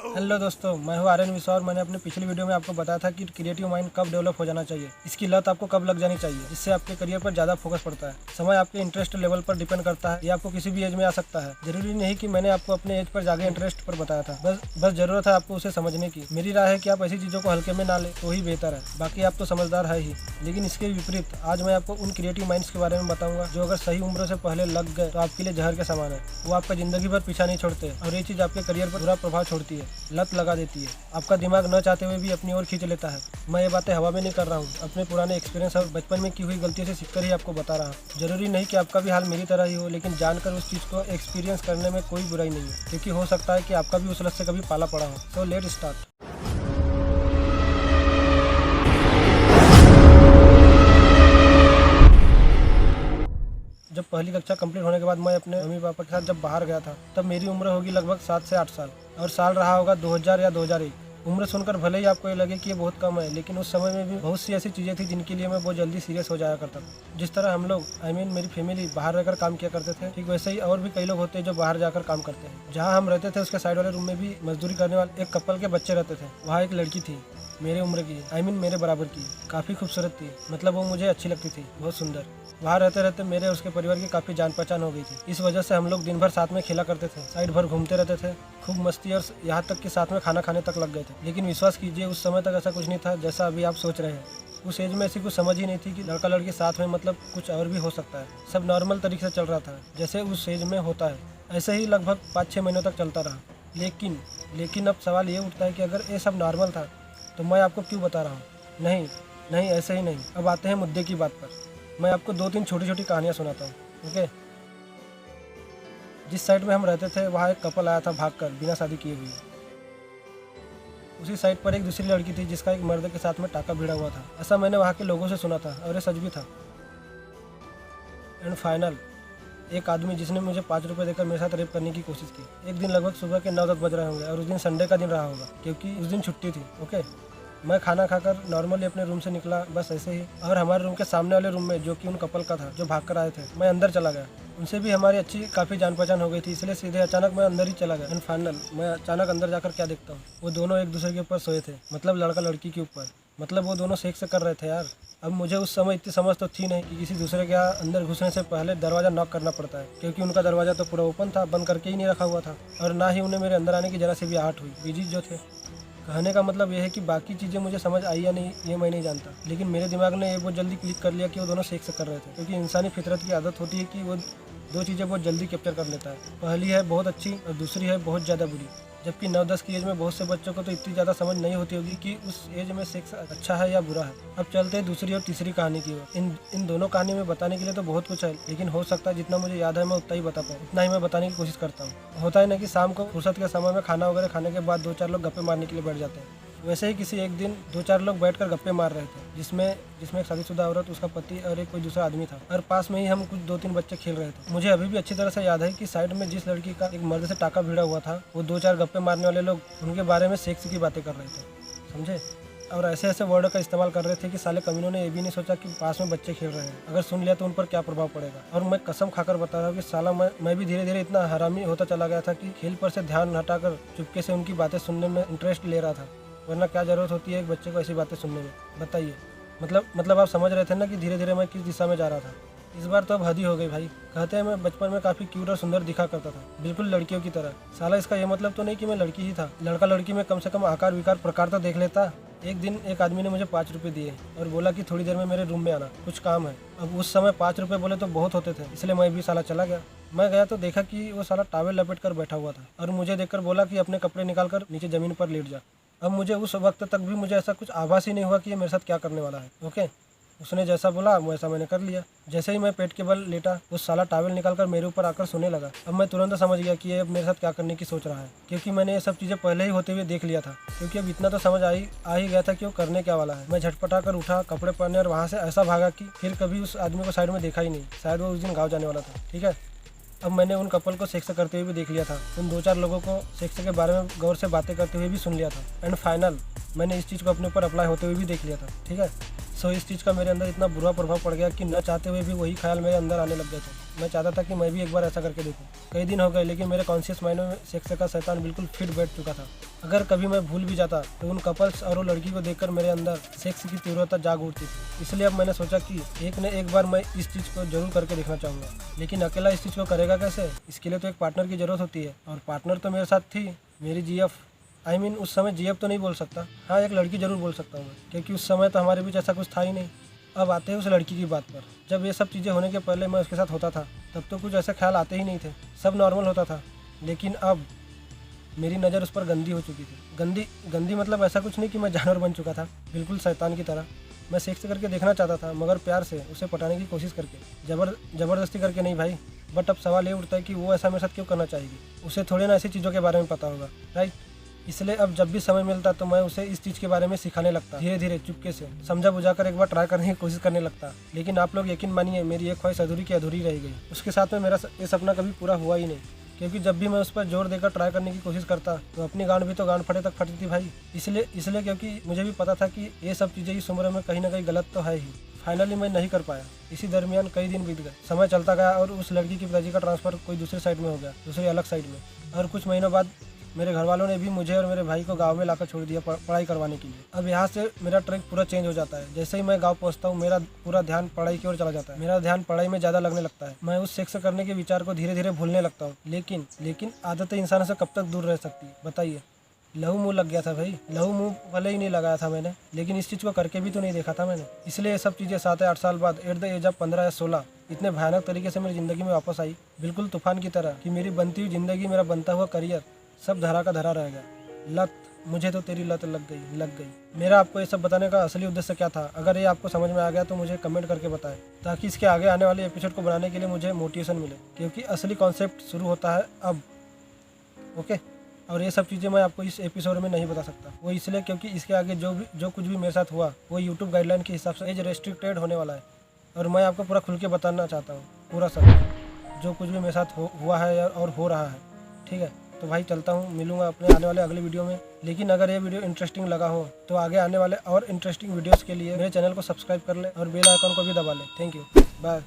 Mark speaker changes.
Speaker 1: Hello दोस्तों, मैं हूँ आर्यन विश्वास। मैंने अपने पिछली वीडियो में आपको बताया था कि क्रिएटिव माइंड कब डेवलप हो जाना चाहिए, इसकी लत आपको कब लग जानी चाहिए, जिससे आपके करियर पर ज़्यादा फोकस पड़ता है। समय आपके इंटरेस्ट लेवल पर डिपेंड करता है, ये आपको किसी भी एज में आ सकता है। जरूरी नहीं कि मैंने आपको अपने एज पर जागे इंटरेस्ट पर बताया था, बस जरूरत है आपको उसे समझने की। मेरी राय है कि आप ऐसी चीज़ों को हल्के में ना ले तो ही बेहतर है। बाकी आप तो समझदार है ही, लेकिन इसके विपरीत आज मैं आपको उन क्रिएटिव माइंड्स के बारे में बताऊंगा जो अगर सही उम्र से पहले लग गए तो आपके लिए जहर के समान है। वो आपका जिंदगी भर पीछा नहीं छोड़ते और ये चीज़ आपके करियर पर बुरा प्रभाव छोड़ती है, लत लगा देती है। आपका दिमाग न चाहते हुए भी अपनी ओर खींच लेता है। मैं ये बातें हवा में नहीं कर रहा हूँ, अपने पुराने एक्सपीरियंस और बचपन में की हुई गलतियों से सीखकर ही आपको बता रहा हूँ। जरूरी नहीं कि आपका भी हाल मेरी तरह ही हो, लेकिन जानकर उस चीज़ को एक्सपीरियंस करने में कोई बुराई नहीं है, क्योंकि हो सकता है कि आपका भी उस लत से कभी पाला पड़ा हो। So let start. जब पहली कक्षा कंप्लीट होने के बाद मैं अपने मम्मी पापा के साथ जब बाहर गया था, तब मेरी उम्र होगी लगभग 7 से 8 साल, और साल रहा होगा 2000 या 2001। उम्र सुनकर भले ही आपको ये लगे कि ये बहुत कम है, लेकिन उस समय में भी बहुत सी ऐसी चीज़ें थी जिनके लिए मैं बहुत जल्दी सीरियस हो जाया करता था। जिस तरह हम लोग मेरी फैमिली बाहर रहकर काम किया करते थे, ठीक वैसे ही और भी कई लोग होते हैं जो बाहर जाकर काम करते हैं। जहाँ हम रहते थे उसके साइड वाले रूम में भी मजदूरी करने वाले एक कपल के बच्चे रहते थे। वहाँ एक लड़की थी मेरे उम्र की, मेरे बराबर की, काफ़ी खूबसूरत थी। मतलब वो मुझे अच्छी लगती थी, बहुत सुंदर। वहाँ रहते रहते मेरे उसके परिवार की काफ़ी जान पहचान हो गई थी। इस वजह से हम लोग दिन भर साथ में खेला करते थे, साइड भर घूमते रहते थे, खूब मस्ती, और यहाँ तक कि साथ में खाना खाने तक लग गए थे। लेकिन विश्वास कीजिए, उस समय तक ऐसा कुछ नहीं था जैसा अभी आप सोच रहे हैं। उस एज में ऐसी कुछ समझ ही नहीं थी कि लड़का लड़की साथ में मतलब कुछ और भी हो सकता है। सब नॉर्मल तरीके से चल रहा था, जैसे उस एज में होता है। ऐसे ही लगभग 5-6 महीनों तक चलता रहा। लेकिन अब सवाल ये उठता है कि अगर ये सब नॉर्मल था तो मैं आपको क्यों बता रहा हूँ। नहीं, ऐसे ही नहीं। अब आते हैं मुद्दे की बात पर। मैं आपको 2-3 छोटी छोटी कहानियाँ सुनाता हूँ, ओके। जिस साइड में हम रहते थे वहाँ एक कपल आया था भागकर, बिना शादी किए हुए। उसी साइड पर एक दूसरी लड़की थी जिसका एक मर्द के साथ में टाका भिड़ा हुआ था। ऐसा मैंने वहाँ के लोगों से सुना था, और ये सच भी था। एंड फाइनल, एक आदमी जिसने मुझे 5 रुपये देकर मेरे साथ रेप करने की कोशिश की। एक दिन लगभग सुबह के 9-10 बज रहे होंगे, और उस दिन संडे का दिन रहा होगा, क्योंकि उस दिन छुट्टी थी, ओके। मैं खाना खाकर नॉर्मली अपने रूम से निकला, बस ऐसे ही। और हमारे रूम के सामने वाले रूम में, जो कि उन कपल का था जो भाग कर आए थे, मैं अंदर चला गया। उनसे भी हमारी अच्छी काफ़ी जान पहचान हो गई थी, इसलिए सीधे अचानक मैं अंदर ही चला गया। एंड फाइनल, मैं अचानक अंदर जाकर क्या देखता हूँ, वो दोनों एक दूसरे के ऊपर सोए थे। मतलब लड़का लड़की के ऊपर, मतलब वो दोनों सेक्स कर रहे थे यार। अब मुझे उस समय इतनी समझ तो थी नहीं कि किसी दूसरे के यहाँ अंदर घुसने से पहले दरवाज़ा नॉक करना पड़ता है, क्योंकि उनका दरवाज़ा तो पूरा ओपन था, बंद करके ही नहीं रखा हुआ था। और ना ही उन्हें मेरे अंदर आने की जरा से भी आहट हुई, बिजी जो थे। कहने का मतलब यह है कि बाकी चीज़ें मुझे समझ आई या नहीं ये मैं नहीं जानता, लेकिन मेरे दिमाग ने ये बहुत जल्दी क्लिक कर लिया कि वो दोनों सेक्स कर रहे थे। क्योंकि इंसानी फितरत की आदत होती है कि वो दो चीज़ें बहुत जल्दी कैप्चर कर लेता है। पहली है बहुत अच्छी और दूसरी है बहुत ज़्यादा बुरी। जबकि 9-10 की एज में बहुत से बच्चों को तो इतनी ज़्यादा समझ नहीं होती होगी कि उस एज में सेक्स अच्छा है या बुरा है। अब चलते हैं दूसरी और तीसरी कहानी की ओर। इन दोनों कहानी में बताने के लिए तो बहुत कुछ है, लेकिन हो सकता है जितना मुझे याद है मैं उतना ही बता पाऊँ, उतना ही मैं बताने की कोशिश करता हूँ। होता है ना कि शाम को फुर्सत के समय में खाना वगैरह खाने के बाद 2-4 लोग गप्पे मारने के लिए बैठ जाते हैं। वैसे ही किसी एक दिन 2-4 लोग बैठकर गप्पे मार रहे थे, जिसमें एक शादीशुदा औरत, उसका पति और एक कोई दूसरा आदमी था, और पास में ही हम कुछ 2-3 बच्चे खेल रहे थे। मुझे अभी भी अच्छी तरह से याद है कि साइड में जिस लड़की का एक मर्द से टाका भिड़ा हुआ था, वो 2-4 गप्पे मारने वाले लोग उनके बारे में सेक्स की बातें कर रहे थे, समझे। और ऐसे ऐसे वर्ड का इस्तेमाल कर रहे थे कि साले कमीनों ने ये भी नहीं सोचा कि पास में बच्चे खेल रहे हैं, अगर सुन लिया तो उन पर क्या प्रभाव पड़ेगा। और मैं कसम खाकर बता रहा हूँ कि साला मैं भी धीरे धीरे इतना हरामी होता चला गया था कि खेल पर से ध्यान हटाकर चुपके से उनकी बातें सुनने में इंटरेस्ट ले रहा था। वरना क्या ज़रूरत होती है एक बच्चे को ऐसी बातें सुनने में, बताइए। मतलब आप समझ रहे थे ना कि धीरे धीरे मैं किस दिशा में जा रहा था। इस बार तो अब हद ही हो गई भाई। कहते हैं मैं बचपन में काफ़ी क्यूट और सुंदर दिखा करता था, बिल्कुल लड़कियों की तरह। साला इसका ये मतलब तो नहीं कि मैं लड़की ही था। लड़का लड़की में कम से कम आकार विकार प्रकार तो देख लेता। एक दिन एक आदमी ने मुझे 5 रुपये दिए और बोला कि थोड़ी देर में मेरे रूम में आना, कुछ काम है। अब उस समय 5 रुपये बोले तो बहुत होते थे, इसलिए मैं भी साला चला गया। मैं गया तो देखा कि वो साला टॉवेल लपेट कर बैठा हुआ था, और मुझे देखकर बोला कि अपने कपड़े निकाल कर नीचे ज़मीन पर लेट जा। अब मुझे उस वक्त तक भी मुझे ऐसा कुछ आभास ही नहीं हुआ कि ये मेरे साथ क्या करने वाला है, ओके। उसने जैसा बोला वैसा मैंने कर लिया। जैसे ही मैं पेट के बल लेटा, वो साला टॉवेल निकालकर मेरे ऊपर आकर सोने लगा। अब मैं तुरंत समझ गया कि ये अब मेरे साथ क्या करने की सोच रहा है, क्योंकि मैंने ये सब चीज़ें पहले ही होते हुए देख लिया था। क्योंकि अब इतना तो समझ आ ही गया था कि वो करने क्या वाला है। मैं झटपटा कर उठा, कपड़े पहने, और वहाँ से ऐसा भागा कि फिर कभी उस आदमी को साइड में देखा ही नहीं। शायद वो उस दिन गाँव जाने वाला था, ठीक है। अब मैंने उन कपल को सेक्स करते हुए भी देख लिया था, उन 2-4 लोगों को सेक्स के बारे में गौर से बातें करते हुए भी सुन लिया था। एंड फाइनल, मैंने इस चीज़ को अपने ऊपर अप्लाई होते हुए भी देख लिया था, ठीक है। सो इस चीज़ का मेरे अंदर इतना बुरा प्रभाव पड़ गया कि न चाहते हुए भी वही ख्याल मेरे अंदर आने लग गए थे। मैं चाहता था कि मैं भी एक बार ऐसा करके देखूं। कई दिन हो गए लेकिन मेरे कॉन्शियस माइंड में सेक्स का शैतान बिल्कुल फिट बैठ चुका था। अगर कभी मैं भूल भी जाता तो उन कपल्स और वो लड़की को देखकर मेरे अंदर सेक्स की तीव्रता जाग उठती थी। इसलिए अब मैंने सोचा कि एक न एक बार मैं इस चीज़ को जरूर करके देखना चाहूँगा। लेकिन अकेला इस चीज़ को करेगा कैसे? इसके लिए तो एक पार्टनर की ज़रूरत होती है, और पार्टनर तो मेरे साथ थी, मेरी जीएफ। उस समय जीएफ तो नहीं बोल सकता, हाँ एक लड़की ज़रूर बोल सकता हूँ मैं, क्योंकि उस समय तो हमारे बीच ऐसा कुछ था ही नहीं। अब आते हैं उस लड़की की बात पर। जब ये सब चीज़ें होने के पहले मैं उसके साथ होता था तब तो कुछ ऐसे ख्याल आते ही नहीं थे, सब नॉर्मल होता था। लेकिन अब मेरी नज़र उस पर गंदी हो चुकी थी। गंदी मतलब ऐसा कुछ नहीं कि मैं जानवर बन चुका था, बिल्कुल शैतान की तरह। मैं सेक्स करके देखना चाहता था, मगर प्यार से उसे पटाने की कोशिश करके, ज़बरदस्ती करके नहीं भाई। बट अब सवाल ये उठता है कि वो ऐसा मेरे साथ क्यों करना चाहेगी? उसे थोड़े ना ऐसी चीज़ों के बारे में पता होगा, राइट। इसलिए अब जब भी समय मिलता तो मैं उसे इस चीज़ के बारे में सिखाने लगता, धीरे धीरे चुपके से समझा बुझा कर एक बार ट्राई करने की कोशिश करने लगता। लेकिन आप लोग यकीन मानिए, मेरी एक ख्वाहिश अधूरी की अधूरी रह गई। उसके साथ में मेरा ये सपना कभी पूरा हुआ ही नहीं, क्योंकि जब भी मैं उस पर जोर देकर ट्राई करने की कोशिश करता तो अपनी गांड भी तो गांड फटे तक फटती थी भाई। इसलिए क्योंकि मुझे भी पता था कि ये सब चीज़ें इस उम्र में कहीं ना कहीं गलत तो है ही। फाइनली मैं नहीं कर पाया। इसी दरमियान कई दिन बीत गए, समय चलता गया और उस लड़की के पिताजी का ट्रांसफ़र कोई दूसरी साइड में हो गया, दूसरी अलग साइड में। और कुछ महीनों बाद मेरे घर वालों ने भी मुझे और मेरे भाई को गांव में लाकर छोड़ दिया पढ़ाई करवाने के लिए। अब यहाँ से मेरा ट्रैक पूरा चेंज हो जाता है। जैसे ही मैं गांव पहुँचता हूँ मेरा पूरा ध्यान पढ़ाई की ओर चला जाता है। मेरा ध्यान पढ़ाई में ज़्यादा लगने लगता है। मैं उस सेक्स करने के विचार को धीरे धीरे भूलने लगता हूँ। लेकिन आदतें इंसान से कब तक दूर रह सकती है बताइए। लहू मुँह लग गया था भाई। लहू मुँह भले ही नहीं लगाया था मैंने, लेकिन इस चीज़ को करके भी तो नहीं देखा था मैंने। इसलिए ये सब चीज़ें 7 या 8 साल बाद एट द एज ऑफ 15 या 16 इतने भयानक तरीके से मेरी ज़िंदगी में वापस आई, बिल्कुल तूफान की तरह, कि मेरी बनती हुई ज़िंदगी, मेरा बनता हुआ करियर सब धरा का धरा रह गया। लत, मुझे तो तेरी लत लग गई। मेरा आपको ये सब बताने का असली उद्देश्य क्या था? अगर ये आपको समझ में आ गया तो मुझे कमेंट करके बताएं, ताकि इसके आगे आने वाले एपिसोड को बनाने के लिए मुझे मोटिवेशन मिले, क्योंकि असली कॉन्सेप्ट शुरू होता है अब, ओके। और ये सब चीज़ें मैं आपको इस एपिसोड में नहीं बता सकता, वो इसलिए क्योंकि इसके आगे जो कुछ भी मेरे साथ हुआ वो यूट्यूब गाइडलाइन के हिसाब से एज रेस्ट्रिक्टेड होने वाला है। और मैं आपको पूरा खुल के बताना चाहता हूँ, पूरा सब जो कुछ भी मेरे साथ हुआ है और हो रहा है, ठीक है। तो भाई चलता हूँ, मिलूंगा अपने आने वाले अगले वीडियो में। लेकिन अगर ये वीडियो इंटरेस्टिंग लगा हो तो आगे आने वाले और इंटरेस्टिंग वीडियोस के लिए मेरे चैनल को सब्सक्राइब कर ले और बेल आइकन को भी दबा ले। Thank you, bye.